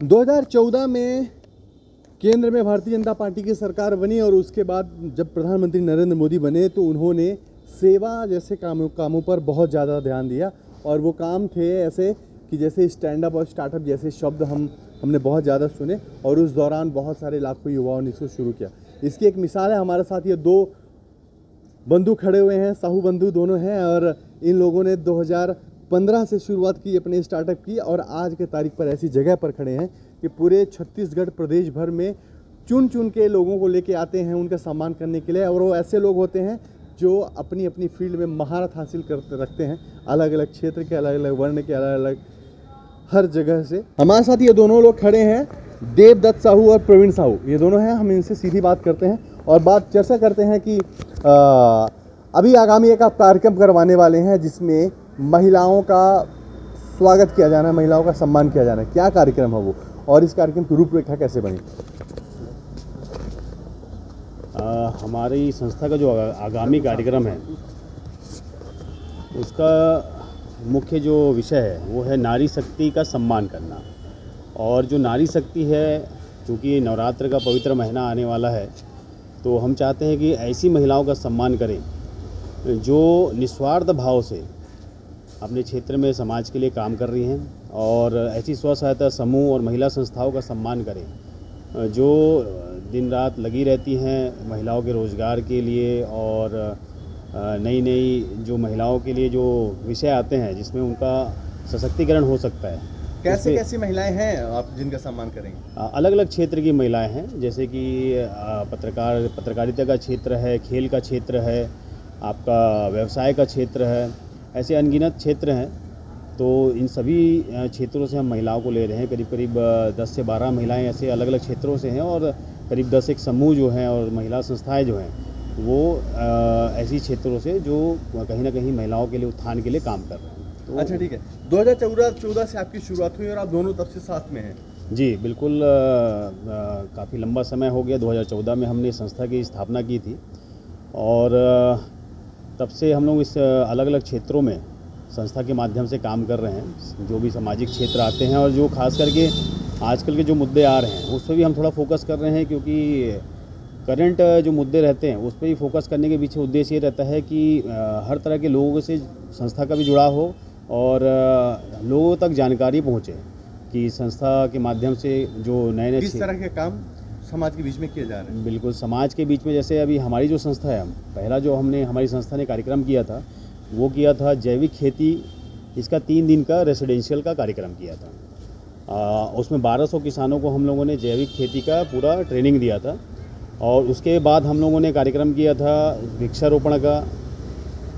2014 में केंद्र में भारतीय जनता पार्टी की सरकार बनी और उसके बाद जब प्रधानमंत्री नरेंद्र मोदी बने तो उन्होंने सेवा जैसे कामों पर बहुत ज़्यादा ध्यान दिया। और वो काम थे ऐसे कि जैसे स्टैंड अप और स्टार्टअप जैसे शब्द हमने बहुत ज़्यादा सुने और उस दौरान बहुत सारे लाखों युवाओं ने इसको शुरू किया। इसकी एक मिसाल है, हमारे साथ ये दो बंधु खड़े हुए हैं, साहू बंधु दोनों हैं, और इन लोगों ने 2015 से शुरुआत की अपने स्टार्टअप की और आज के तारीख पर ऐसी जगह पर खड़े हैं कि पूरे छत्तीसगढ़ प्रदेश भर में चुन के लोगों को लेके आते हैं उनका सम्मान करने के लिए। और वो ऐसे लोग होते हैं जो अपनी अपनी फील्ड में महारत हासिल करते रखते हैं, अलग अलग क्षेत्र के, अलग अलग वर्ण के, अलग अलग हर जगह से। हमारे साथ ये दोनों लोग खड़े हैं, देवदत्त साहू और प्रवीण साहू, ये दोनों हैं। हम इनसे सीधी बात करते हैं और चर्चा करते हैं कि अभी आगामी एक आप कार्यक्रम करवाने वाले हैं जिसमें महिलाओं का स्वागत किया जाना है, महिलाओं का सम्मान किया जाना है। क्या कार्यक्रम है वो और इस कार्यक्रम की रूपरेखा कैसे बनी? हमारी संस्था का जो आगामी कार्यक्रम है उसका मुख्य जो विषय है वो है नारी शक्ति का सम्मान करना। और जो नारी शक्ति है, चूँकि नवरात्र का पवित्र महीना आने वाला है, तो हम चाहते हैं कि ऐसी महिलाओं का सम्मान करें जो निस्वार्थ भाव से अपने क्षेत्र में समाज के लिए काम कर रही हैं, और ऐसी स्व सहायता समूह और महिला संस्थाओं का सम्मान करें जो दिन रात लगी रहती हैं महिलाओं के रोज़गार के लिए, और नई नई जो महिलाओं के लिए जो विषय आते हैं जिसमें उनका सशक्तिकरण हो सकता है। कैसी महिलाएं हैं आप जिनका सम्मान करेंगे? अलग अलग क्षेत्र की महिलाएं हैं, जैसे कि पत्रकारिता का क्षेत्र है, खेल का क्षेत्र है, आपका व्यवसाय का क्षेत्र है, ऐसे अनगिनत क्षेत्र हैं। तो इन सभी क्षेत्रों से हम महिलाओं को ले रहे हैं। करीब 10 से 12 महिलाएं ऐसे अलग अलग क्षेत्रों से हैं, और करीब 10 एक समूह जो हैं और महिला संस्थाएं जो हैं वो ऐसी क्षेत्रों से जो कहीं ना कहीं महिलाओं के लिए उत्थान के लिए काम कर रहे हैं। तो अच्छा, ठीक है। 2014 से आपकी शुरुआत हुई और आप दोनों तब से साथ में हैं? जी बिल्कुल, काफ़ी लंबा समय हो गया। 2014 में हमने संस्था की स्थापना की थी और तब से हम लोग इस अलग अलग क्षेत्रों में संस्था के माध्यम से काम कर रहे हैं। जो भी सामाजिक क्षेत्र आते हैं और जो खास करके आजकल के जो मुद्दे आ रहे हैं उस पर भी हम थोड़ा फोकस कर रहे हैं, क्योंकि करंट जो मुद्दे रहते हैं उस पर ही फोकस करने के पीछे उद्देश्य ये रहता है कि हर तरह के लोगों से संस्था का भी जुड़ाव हो और लोगों तक जानकारी पहुँचे कि संस्था के माध्यम से जो नए किस तरह के काम समाज के बीच में किए जा रहे हैं। बिल्कुल, समाज के बीच में जैसे अभी हमारी जो संस्था है, पहला जो हमारी संस्था ने कार्यक्रम किया था वो किया था जैविक खेती। इसका 3 दिन का रेसिडेंशियल का कार्यक्रम किया था। उसमें 1200 किसानों को हम लोगों ने जैविक खेती का पूरा ट्रेनिंग दिया था। और उसके बाद हम लोगों ने कार्यक्रम किया था वृक्षारोपण का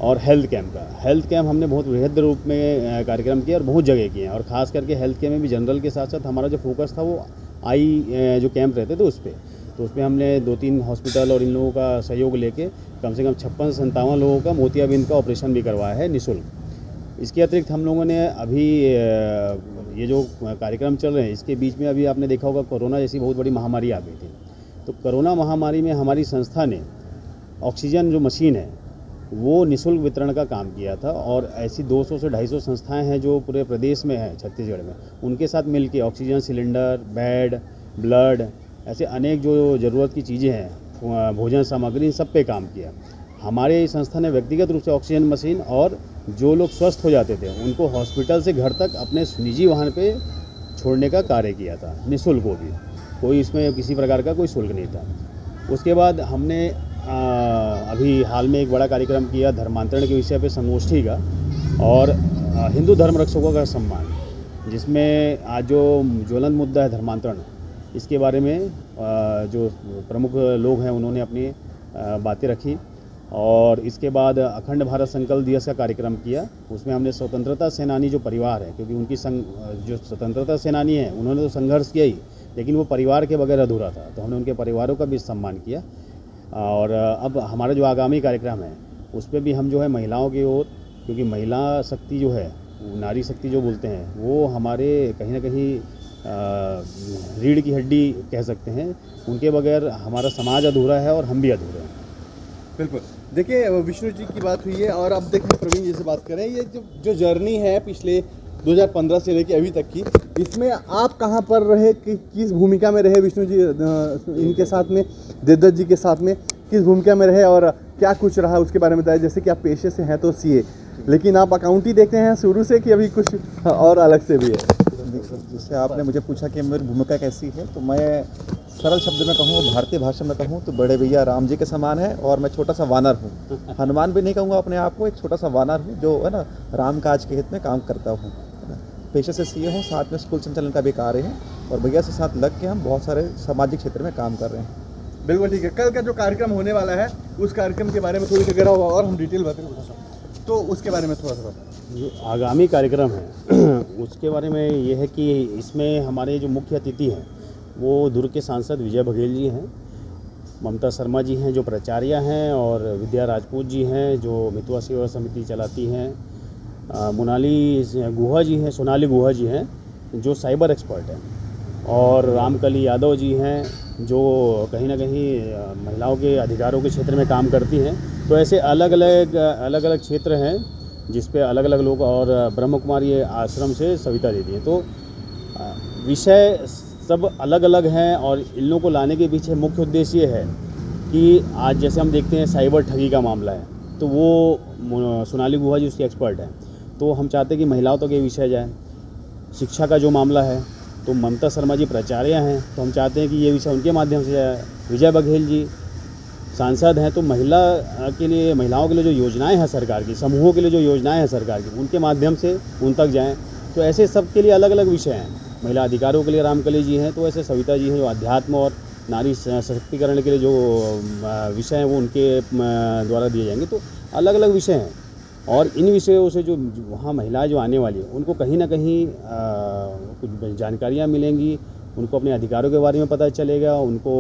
और हेल्थ कैंप का। हेल्थ कैंप हमने बहुत बृहद रूप में कार्यक्रम किया और बहुत जगह किए हैं, और ख़ास करके हेल्थ कैंप में भी जनरल के साथ साथ हमारा जो फोकस था वो जो कैंप रहते थे उस पर। तो उसमें हमने 2-3 हॉस्पिटल और इन लोगों का सहयोग लेके कम से कम 56 से 57 लोगों का मोतियाबिंद का ऑपरेशन भी करवाया है निःशुल्क। इसके अतिरिक्त हम लोगों ने अभी ये जो कार्यक्रम चल रहे हैं इसके बीच में अभी आपने देखा होगा कोरोना जैसी बहुत बड़ी महामारी आ गई थी। तो कोरोना महामारी में हमारी संस्था ने ऑक्सीजन जो मशीन है वो निःशुल्क वितरण का काम किया था, और ऐसी 200 से 250 संस्थाएं हैं जो पूरे प्रदेश में हैं, छत्तीसगढ़ में, उनके साथ मिलके ऑक्सीजन सिलेंडर, बेड, ब्लड, ऐसे अनेक जो ज़रूरत की चीज़ें हैं, भोजन सामग्री, इन सब पे काम किया। हमारे संस्था ने व्यक्तिगत रूप से ऑक्सीजन मशीन और जो लोग स्वस्थ हो जाते थे उनको हॉस्पिटल से घर तक अपने निजी वाहन पे छोड़ने का कार्य किया था, निःशुल्क। वो भी कोई इसमें किसी प्रकार का कोई शुल्क नहीं था। उसके बाद हमने अभी हाल में एक बड़ा कार्यक्रम किया धर्मांतरण के विषय पे संगोष्ठी का, और हिंदू धर्म रक्षकों का सम्मान, जिसमें आज जो ज्वलंत मुद्दा है धर्मांतरण, इसके बारे में जो प्रमुख लोग हैं उन्होंने अपनी बातें रखी। और इसके बाद अखंड भारत संकल्प दिवस का कार्यक्रम किया। उसमें हमने स्वतंत्रता सेनानी जो परिवार है, क्योंकि उनकी जो स्वतंत्रता सेनानी है उन्होंने तो संघर्ष किया ही, लेकिन वो परिवार के बगैर अधूरा था, तो हमने उनके परिवारों का भी सम्मान किया। और अब हमारा जो आगामी कार्यक्रम है उस पर भी हम जो है महिलाओं की ओर, क्योंकि महिला शक्ति जो है, नारी शक्ति जो बोलते हैं, वो हमारे कहीं ना कहीं रीढ़ की हड्डी कह सकते हैं, उनके बगैर हमारा समाज अधूरा है और हम भी अधूरे हैं। बिल्कुल। देखिए, विष्णु जी की बात हुई है और अब देखिए प्रवीण जी से बात करें। ये जो जर्नी है पिछले 2015 से लेकर अभी तक की, इसमें आप कहाँ पर रहे, किस भूमिका में रहे विष्णु जी इनके साथ में, देवदत्त जी के साथ में किस भूमिका में रहे और क्या कुछ रहा उसके बारे में बताया। जैसे कि आप पेशे से हैं तो सीए, लेकिन आप अकाउंट ही देखते हैं शुरू से कि अभी कुछ और अलग से भी है? जैसे आपने मुझे पूछा कि मेरी भूमिका कैसी है, तो मैं सरल शब्द में कहूँ, भारतीय भाषा में कहूँ तो बड़े भैया राम जी के समान है और मैं छोटा सा वानर हूँ। हनुमान भी नहीं कहूँगा अपने आप को, एक छोटा सा वानर हूँ जो है ना राम काज के हित में काम करता हूँ, है ना। पेशे से सीए हूँ, साथ में स्कूल संचालन का भी कार्य है और भैया से साथ लग के हम बहुत सारे सामाजिक क्षेत्र में काम कर रहे हैं। बिल्कुल ठीक है। कल का जो कार्यक्रम होने वाला है उस कार्यक्रम के बारे में थोड़ी सी और हम डिटेल बताएं तो उसके बारे में थोड़ा सा जो आगामी कार्यक्रम है उसके बारे में ये है कि इसमें हमारे जो मुख्य अतिथि हैं वो दुर्ग के सांसद विजय बघेल जी हैं, ममता शर्मा जी हैं जो प्राचार्य हैं, और विद्या राजपूत जी हैं जो मितवा सेवा समिति चलाती हैं, सोनाली गुहा जी हैं जो साइबर एक्सपर्ट हैं, और रामकली यादव जी हैं जो कहीं ना कहीं महिलाओं के अधिकारों के क्षेत्र में काम करती हैं। तो ऐसे अलग अलग क्षेत्र हैं जिस पे अलग अलग लोग, और ब्रह्म कुमारी आश्रम से सविता दीदी हैं। तो विषय सब अलग अलग हैं और इन लोगों को लाने के पीछे मुख्य उद्देश्य ये है कि आज जैसे हम देखते हैं साइबर ठगी का मामला है, तो वो सोनाली गुहा जी उसकी एक्सपर्ट हैं, तो हम चाहते हैं कि महिलाओं तक ये विषय जाए। शिक्षा का जो मामला है तो ममता शर्मा जी प्राचार्य हैं, तो हम चाहते हैं कि ये विषय उनके माध्यम से जाए। विजय बघेल जी सांसद हैं, तो महिलाओं के लिए जो योजनाएं हैं सरकार की, समूहों के लिए जो योजनाएं हैं सरकार की, उनके माध्यम से उन तक जाएं। तो ऐसे सबके लिए अलग अलग विषय हैं। महिला अधिकारों के लिए रामकली जी हैं, तो ऐसे सविता जी हैं जो अध्यात्म और नारी सशक्तिकरण के लिए जो विषय हैं वो उनके द्वारा दिए जाएंगे। तो अलग अलग विषय हैं और इन विषयों से जो वहाँ महिलाएं जो आने वाली हैं उनको कहीं ना कहीं कुछ जानकारियाँ मिलेंगी, उनको अपने अधिकारों के बारे में पता चलेगा, उनको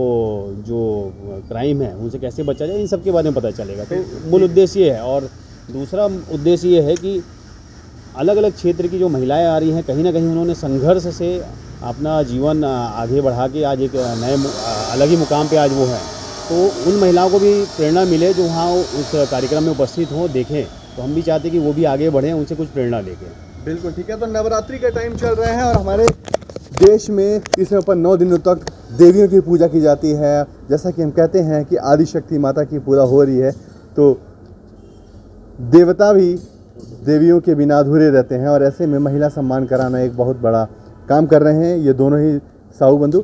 जो क्राइम है उनसे कैसे बचा जाए इन सब के बारे में पता चलेगा। तो मूल उद्देश्य ये है। और दूसरा उद्देश्य ये है कि अलग अलग क्षेत्र की जो महिलाएं आ रही हैं, कहीं ना कहीं उन्होंने संघर्ष से अपना जीवन आगे बढ़ा के आज एक नए अलग ही मुकाम पे आज वो है। तो उन महिलाओं को भी प्रेरणा मिले जो वहाँ उस कार्यक्रम में उपस्थित हों, देखें। तो हम भी चाहते हैं कि वो भी आगे बढ़ें, उनसे कुछ प्रेरणा लेके। बिल्कुल ठीक है। तो नवरात्रि का टाइम चल रहा है और हमारे देश में इसमें ऊपर 9 दिनों तक देवियों की पूजा की जाती है। जैसा कि हम कहते हैं कि आदिशक्ति माता की पूजा हो रही है, तो देवता भी देवियों के बिना अधूरे रहते हैं और ऐसे में महिला सम्मान कराना एक बहुत बड़ा काम कर रहे हैं ये दोनों ही साहू बंधु।